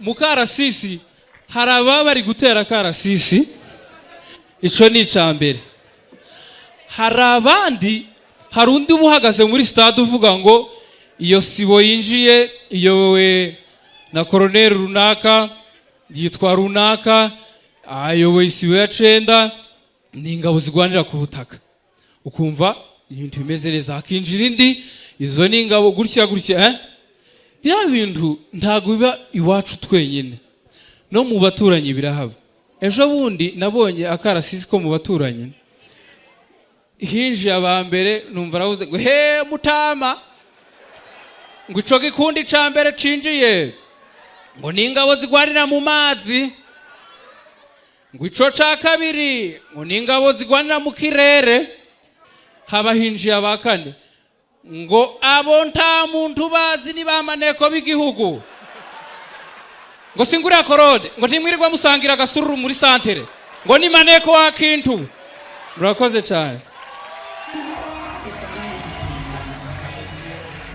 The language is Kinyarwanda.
mu Karasisi hari ababa bari gutera Karasisi, ico ni icambere. Hari abandi, hari undi buhagaze muri stade uvuga ngo iyo sibo yinjiye iyobowe na Colonel runaka, yitwa runaka, ayoboye isibo ya 9, ni ingabo zigwanira ku butaka. Ukumva ibintu bimeze neza, hakinjira indi, izo ni ingabo gutya. Bya bintu ntago biba iwacu twenyine, no mu baturanyi birahaba. Ejo bundi nabonye Akarasisi ko mu baturanyi hinjiye abambere, numva ravuze ngo he Mutama, ngo ico gikundi cambere cinjiye ngo ni ingabo zigwanira mu mazi, ngo ico ca kabiri ngo ni ingabo zigwanira mu kirere. Haba hinjiye abakane ngo abo nta muntu bazi ni bamaneko b'igihugu, ngo singura korode, ngo ntimwirirwa musangira agasururu muri santere, ngo ni maneko wa kintu. Murakoze cyane.